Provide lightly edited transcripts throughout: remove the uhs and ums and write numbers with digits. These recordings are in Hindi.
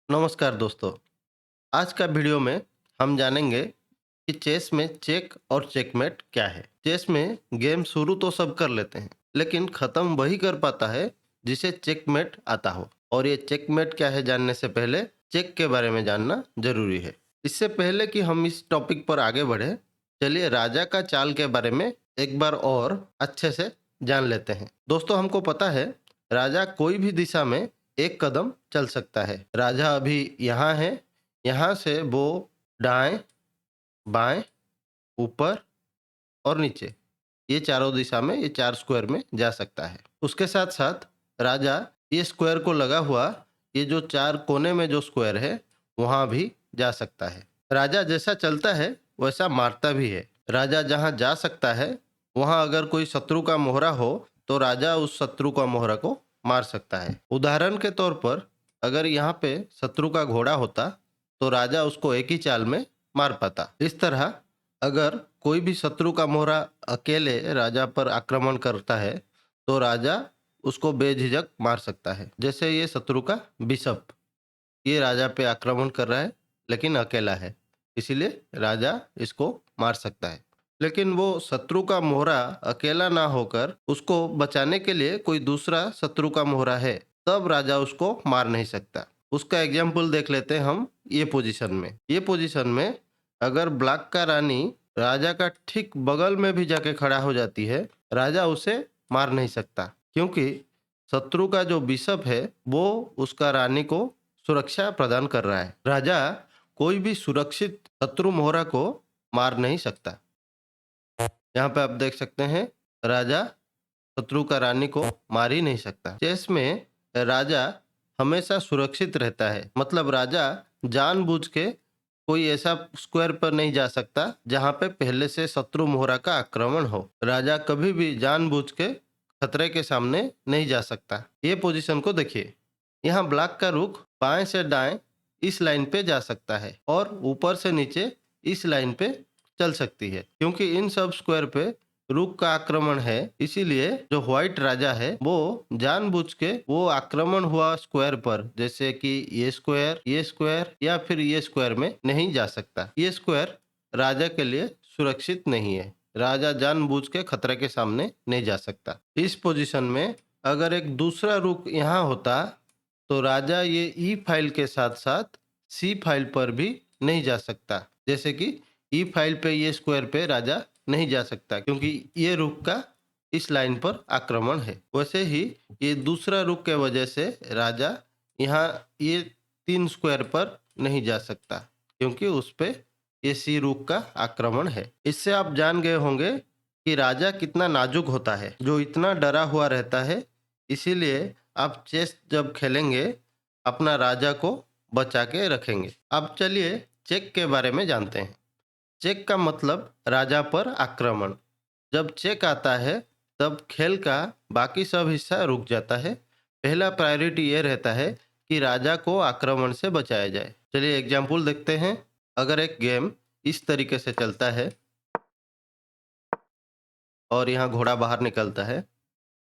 नमस्कार दोस्तों। आज का वीडियो में हम जानेंगे कि चेस में चेक और चेकमेट क्या है। चेस में गेम शुरू तो सब कर लेते हैं, लेकिन ख़त्म वही कर पाता है जिसे चेकमेट आता हो। और ये चेकमेट क्या है जानने से पहले चेक के बारे में जानना जरूरी है। इससे पहले कि हम इस टॉपिक पर आगे बढ़े, चलिए राजा का चाल के बारे में एक बार और अच्छे से जान लेते हैं। दोस्तों, हमको पता है राजा कोई भी दिशा में एक कदम चल सकता है। राजा अभी यहाँ है, यहाँ से वो दाएं, बाएं, ऊपर और नीचे, ये चारों दिशा में, ये चार स्क्वायर में जा सकता है। उसके साथ साथ राजा ये स्क्वायर को लगा हुआ ये जो चार कोने में जो स्क्वायर है वहाँ भी जा सकता है। राजा जैसा चलता है वैसा मारता भी है। राजा जहाँ जा सकता है वहाँ अगर कोई शत्रु का मोहरा हो तो राजा उस शत्रु का मोहरा को मार सकता है। उदाहरण के तौर पर अगर यहाँ पे शत्रु का घोड़ा होता तो राजा उसको एक ही चाल में मार पाता। इस तरह अगर कोई भी शत्रु का मोहरा अकेले राजा पर आक्रमण करता है तो राजा उसको बेझिझक मार सकता है। जैसे ये शत्रु का बिशप, ये राजा पे आक्रमण कर रहा है लेकिन अकेला है, इसीलिए राजा इसको मार सकता है। लेकिन वो शत्रु का मोहरा अकेला ना होकर उसको बचाने के लिए कोई दूसरा शत्रु का मोहरा है, तब राजा उसको मार नहीं सकता। उसका एग्जाम्पल देख लेते हैं हम। ये पोजीशन में अगर ब्लैक का रानी राजा का ठीक बगल में भी जाके खड़ा हो जाती है, राजा उसे मार नहीं सकता, क्योंकि शत्रु का जो बिशप है वो उसका रानी को सुरक्षा प्रदान कर रहा है। राजा कोई भी सुरक्षित शत्रु मोहरा को मार नहीं सकता। यहाँ पे आप देख सकते हैं राजा शत्रु का रानी को मार ही नहीं सकता। चेस में राजा हमेशा सुरक्षित रहता है, मतलब राजा जानबूझ के कोई ऐसा स्क्वायर पर नहीं जा सकता जहाँ पे पहले से शत्रु मोहरा का आक्रमण हो। राजा कभी भी जानबूझ के खतरे के सामने नहीं जा सकता। ये पोजीशन को देखिए, यहाँ ब्लैक का रुख बाएं से दाएं इस लाइन पे जा सकता है और ऊपर से नीचे इस लाइन पे चल सकती है। क्योंकि इन सब स्क्वायर पे रुक का आक्रमण है, इसीलिए जो व्हाइट राजा है वो जानबूझ के वो आक्रमण हुआ स्क्वायर पर, जैसे कि ये स्क्वायर या फिर ये स्क्वायर में नहीं जा सकता। ये स्क्वायर राजा के लिए सुरक्षित नहीं है। राजा जानबूझ के खतरे के सामने नहीं जा सकता। इस पोजीशन में अगर एक दूसरा रुक यहाँ होता तो राजा ये ई फाइल के साथ साथ सी फाइल पर भी नहीं जा सकता। जैसे कि ई फाइल पे ये स्क्वायर पे राजा नहीं जा सकता, क्योंकि ये रुक का इस लाइन पर आक्रमण है। वैसे ही ये दूसरा रुक के वजह से राजा यहाँ ये तीन स्क्वायर पर नहीं जा सकता, क्योंकि उस पे ये सी रुक का आक्रमण है। इससे आप जान गए होंगे कि राजा कितना नाजुक होता है, जो इतना डरा हुआ रहता है। इसीलिए आप चेस जब खेलेंगे अपना राजा को बचा के रखेंगे। अब चलिए चेक के बारे में जानते हैं। चेक का मतलब राजा पर आक्रमण। जब चेक आता है तब खेल का बाकी सब हिस्सा रुक जाता है। पहला प्रायोरिटी ये रहता है कि राजा को आक्रमण से बचाया जाए। चलिए एग्जाम्पल देखते हैं। अगर एक गेम इस तरीके से चलता है और यहाँ घोड़ा बाहर निकलता है,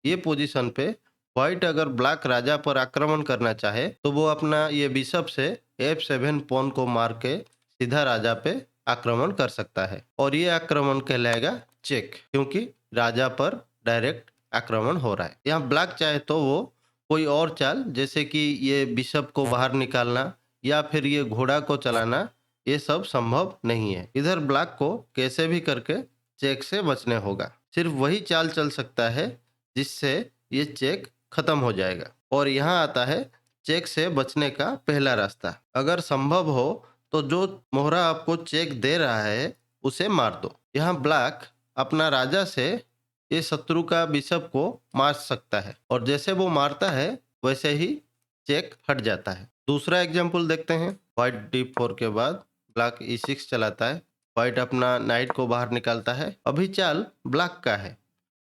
ये पोजीशन पे व्हाइट अगर ब्लैक राजा पर आक्रमण करना चाहे तो वो अपना ये बिशप से F7 पॉन को मार के सीधा राजा पे आक्रमण कर सकता है, और ये आक्रमण कहलाएगा चेक, क्योंकि राजा पर डायरेक्ट आक्रमण हो रहा है। यहाँ ब्लैक चाहे तो वो कोई और चाल, जैसे कि ये बिशप को बाहर निकालना या फिर ये घोड़ा को चलाना, ये सब संभव नहीं है। इधर ब्लैक को कैसे भी करके चेक से बचने होगा। सिर्फ वही चाल चल सकता है जिससे ये चेक खत्म हो जाएगा। और यहाँ आता है चेक से बचने का पहला रास्ता। अगर संभव हो तो जो मोहरा आपको चेक दे रहा है उसे मार दो। यहाँ ब्लैक अपना राजा से ये शत्रु का बिशप को मार सकता है, और जैसे वो मारता है वैसे ही चेक हट जाता है। दूसरा एग्जाम्पल देखते हैं। व्हाइट D4 के बाद ब्लैक E6 चलाता है। व्हाइट अपना नाइट को बाहर निकालता है। अभी चाल ब्लैक का है।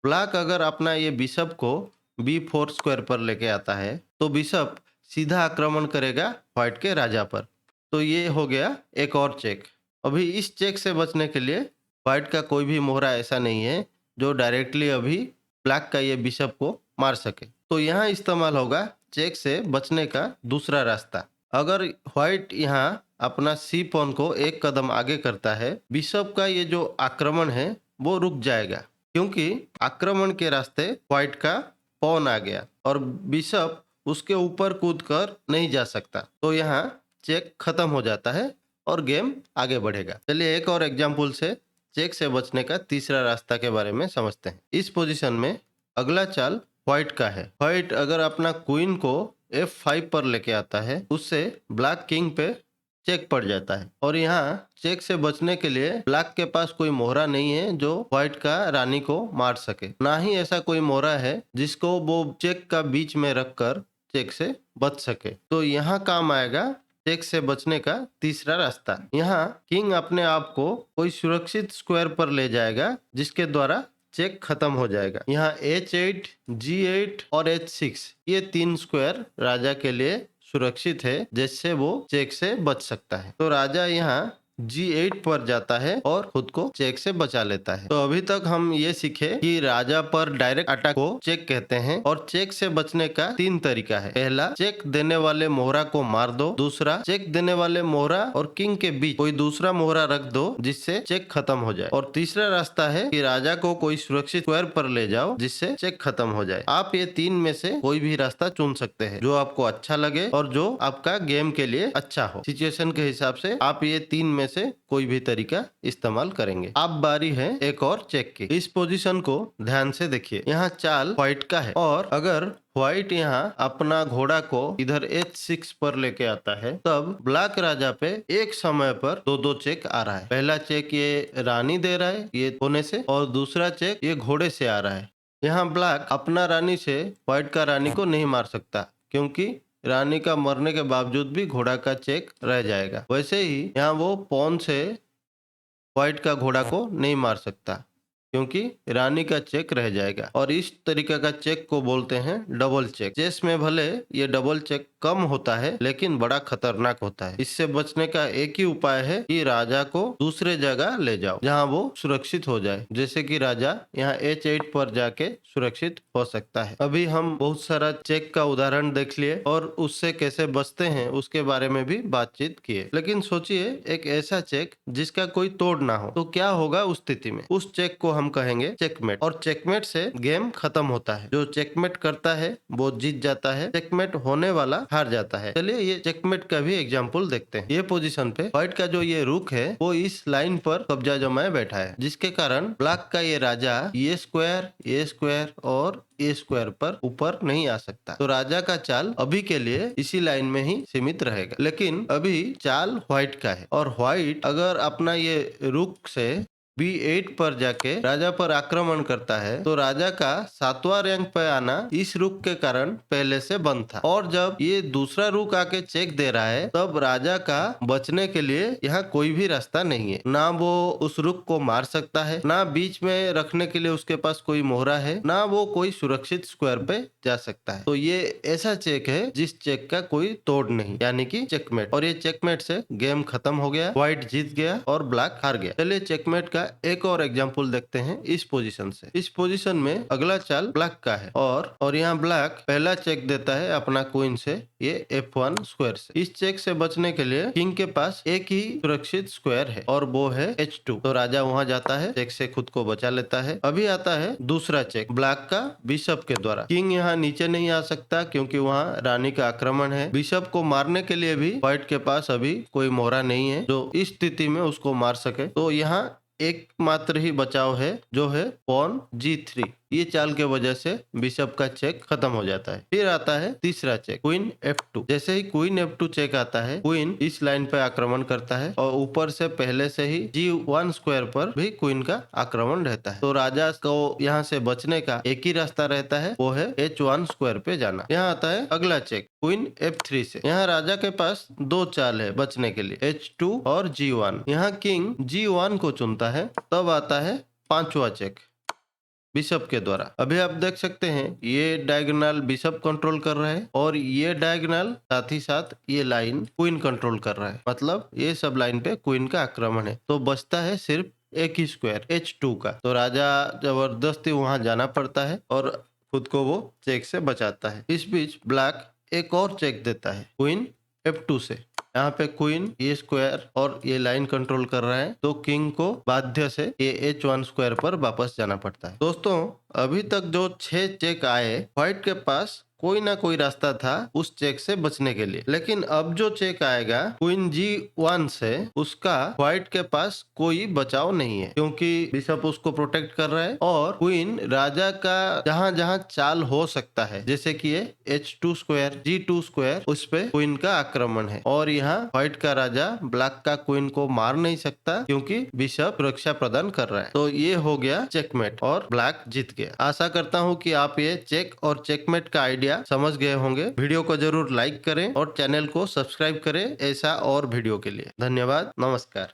ब्लैक अगर अपना ये बिशप को B4 स्क्वायर पर लेके आता है तो बिशप सीधा आक्रमण करेगा व्हाइट के राजा पर। तो ये हो गया एक और चेक। अभी इस चेक से बचने के लिए व्हाइट का कोई भी मोहरा ऐसा नहीं है जो डायरेक्टली अभी ब्लैक का ये बिशप को मार सके। तो यहाँ इस्तेमाल होगा चेक से बचने का दूसरा रास्ता। अगर व्हाइट यहाँ अपना सी पॉन को एक कदम आगे करता है, बिशप का ये जो आक्रमण है वो रुक जाएगा, क्योंकि आक्रमण के रास्ते व्हाइट का पॉन आ गया और बिशप उसके ऊपर कूद कर नहीं जा सकता। तो यहाँ चेक खत्म हो जाता है और गेम आगे बढ़ेगा। चलिए एक और एग्जाम्पल से चेक से बचने का तीसरा रास्ता के बारे में समझते हैं। इस पोजीशन में अगला चाल व्हाइट का है। व्हाइट अगर अपना क्वीन को F5 पर लेके आता है, उससे ब्लैक किंग पे चेक पड़ जाता है और यहाँ चेक से बचने के लिए ब्लैक के पास कोई मोहरा नहीं है जो व्हाइट का रानी को मार सके। ना ही ऐसा कोई मोहरा है जिसको वो चेक का बीच में रखकर चेक से बच सके। तो यहाँ काम आएगा चेक से बचने का तीसरा रास्ता। यहाँ किंग अपने आप को कोई सुरक्षित स्क्वायर पर ले जाएगा जिसके द्वारा चेक खत्म हो जाएगा। यहाँ H8, G8 और H6 ये 3 स्क्वायर राजा के लिए सुरक्षित है, जिससे वो चेक से बच सकता है। तो राजा यहाँ G8 पर जाता है और खुद को चेक से बचा लेता है। तो अभी तक हम ये सीखे कि राजा पर डायरेक्ट अटैक को चेक कहते हैं और चेक से बचने का 3 तरीका है। पहला, चेक देने वाले मोहरा को मार दो। दूसरा, चेक देने वाले मोहरा और किंग के बीच कोई दूसरा मोहरा रख दो जिससे चेक खत्म हो जाए। और तीसरा रास्ता है कि राजा को कोई सुरक्षित स्क्वायर पर ले जाओ जिससे चेक खत्म हो जाए। आप ये 3 में से कोई भी रास्ता चुन सकते हैं जो आपको अच्छा लगे और जो आपका गेम के लिए अच्छा हो। सिचुएशन के हिसाब से आप ये 3 में से कोई भी तरीका इस्तेमाल करेंगे। अब बारी है एक और चेक की। इस पोजीशन को ध्यान से देखिए। यहाँ चाल व्हाइट का है और अगर व्हाइट यहाँ अपना घोड़ा को इधर H6 पर लेके आता है, तब ब्लैक राजा पे एक समय पर दो चेक आ रहा है। पहला चेक ये रानी दे रहा है ये होने से और दूसरा चेक ये घोड़े से आ रहा है। यहाँ ब्लैक अपना रानी से व्हाइट का रानी को नहीं मार सकता, क्योंकि रानी का मरने के बावजूद भी घोड़ा का चेक रह जाएगा। वैसे ही यहाँ वो पॉन से व्हाइट का घोड़ा को नहीं मार सकता, क्योंकि रानी का चेक रह जाएगा। और इस तरीके का चेक को बोलते हैं डबल चेक। चेस में भले ये डबल चेक कम होता है, लेकिन बड़ा खतरनाक होता है। इससे बचने का एक ही उपाय है कि राजा को दूसरे जगह ले जाओ जहां वो सुरक्षित हो जाए। जैसे कि राजा यहाँ H8 पर जाके सुरक्षित हो सकता है। अभी हम बहुत सारा चेक का उदाहरण देख लिए और उससे कैसे बचते हैं उसके बारे में भी बातचीत किए। लेकिन सोचिए एक ऐसा चेक जिसका कोई तोड़ ना हो, तो क्या होगा उस स्थिति में? उस चेक को हम कहेंगे चेकमेट। और चेकमेट से गेम खत्म होता है। जो चेकमेट करता है वो जीत जाता है, चेकमेट होने वाला हार जाता है। चलिए ये चेकमेट का भी एग्जांपल देखते हैं। ये पोजीशन पे व्हाइट का जो ये रुक है वो इस लाइन पर कब्जा जमाए बैठा है, जिसके कारण ब्लैक का ये राजा ये स्क्वायर और ए स्क्वायर पर ऊपर नहीं आ सकता। तो राजा का चाल अभी के लिए इसी लाइन में ही सीमित रहेगा। लेकिन अभी चाल व्हाइट का है और व्हाइट अगर अपना ये रुक से B8 पर जाके राजा पर आक्रमण करता है, तो राजा का 7वां रैंक पे आना इस रुक के कारण पहले से बंद था। और जब ये दूसरा रुक आके चेक दे रहा है, तब राजा का बचने के लिए यहाँ कोई भी रास्ता नहीं है। ना वो उस रुक को मार सकता है, ना बीच में रखने के लिए उसके पास कोई मोहरा है, ना वो कोई सुरक्षित स्क्वायर पे जा सकता है। तो ये ऐसा चेक है जिस चेक का कोई तोड़ नहीं, यानी कि चेकमेट। और ये चेकमेट से गेम खत्म हो गया, व्हाइट जीत गया और ब्लैक हार गया। चलिए चेकमेट का एक और एग्जांपल देखते हैं इस पोजीशन से। इस पोजीशन में अगला चाल ब्लैक का है और यहाँ ब्लैक पहला चेक देता है अपना क्वीन से ये F1 स्क्वायर से। इस चेक से बचने के लिए किंग के पास एक ही सुरक्षित स्क्वायर है और वो है H2। तो राजा वहां जाता है, चेक से खुद को बचा लेता है। अभी आता है दूसरा चेक ब्लैक का बिशप के द्वारा। किंग यहाँ नीचे नहीं आ सकता क्योंकि वहाँ रानी का आक्रमण है। बिशप को मारने के लिए भी व्हाइट के पास अभी कोई मोहरा नहीं है जो इस स्थिति में उसको मार सके। तो यहाँ एकमात्र ही बचाव है जो है पॉन G3। ये चाल के वजह से बिशप का चेक खत्म हो जाता है। फिर आता है तीसरा चेक क्वीन F2। जैसे ही क्वीन F2 चेक आता है, क्वीन इस लाइन पे आक्रमण करता है और ऊपर से पहले से ही G1 स्क्वायर पर भी क्वीन का आक्रमण रहता है। तो राजा को यहाँ से बचने का एक ही रास्ता रहता है, वो है H1 स्क्वायर पे जाना। यहाँ आता है अगला चेक क्वीन F3 से। यहाँ राजा के पास 2 चाल है बचने के लिए, H2 और G1। यहाँ किंग G1 को चुनता है। तब आता है 5वां चेक बिशप के द्वारा। अभी आप देख सकते हैं ये डायगोनल बिशप कंट्रोल कर रहा है और ये डायगोनल साथ ही साथ ये लाइन क्वीन कंट्रोल कर रहा है। मतलब ये सब लाइन पे क्वीन का आक्रमण है। तो बचता है सिर्फ एक ही स्क्वायर H2 का। तो राजा जबरदस्ती वहां जाना पड़ता है और खुद को वो चेक से बचाता है। इस बीच ब्लैक एक और चेक देता है क्वीन F2 से। यहाँ पे क्वीन ए स्क्वायर और ये लाइन कंट्रोल कर रहा है, तो किंग को बाध्य से ये H1 स्क्वायर पर वापस जाना पड़ता है। दोस्तों, अभी तक जो 6 चेक आए, व्हाइट के पास कोई ना कोई रास्ता था उस चेक से बचने के लिए, लेकिन अब जो चेक आएगा क्वीन G1 से, उसका व्हाइट के पास कोई बचाव नहीं है, क्योंकि बिशप उसको प्रोटेक्ट कर रहा है और क्वीन राजा का जहां जहां चाल हो सकता है, जैसे कि ये H2 स्क्वायर, G2 स्क्वायर, उस पे क्वीन का आक्रमण है। और यहाँ व्हाइट का राजा ब्लैक का क्वीन को मार नहीं सकता, क्योंकि बिशप सुरक्षा प्रदान कर रहा है। तो ये हो गया चेकमेट और ब्लैक जीत गया। आशा करता हूँ कि आप ये चेक और चेकमेट का आइडिया समझ गए होंगे। वीडियो को जरूर लाइक करें और चैनल को सब्सक्राइब करें ऐसा और वीडियो के लिए। धन्यवाद, नमस्कार।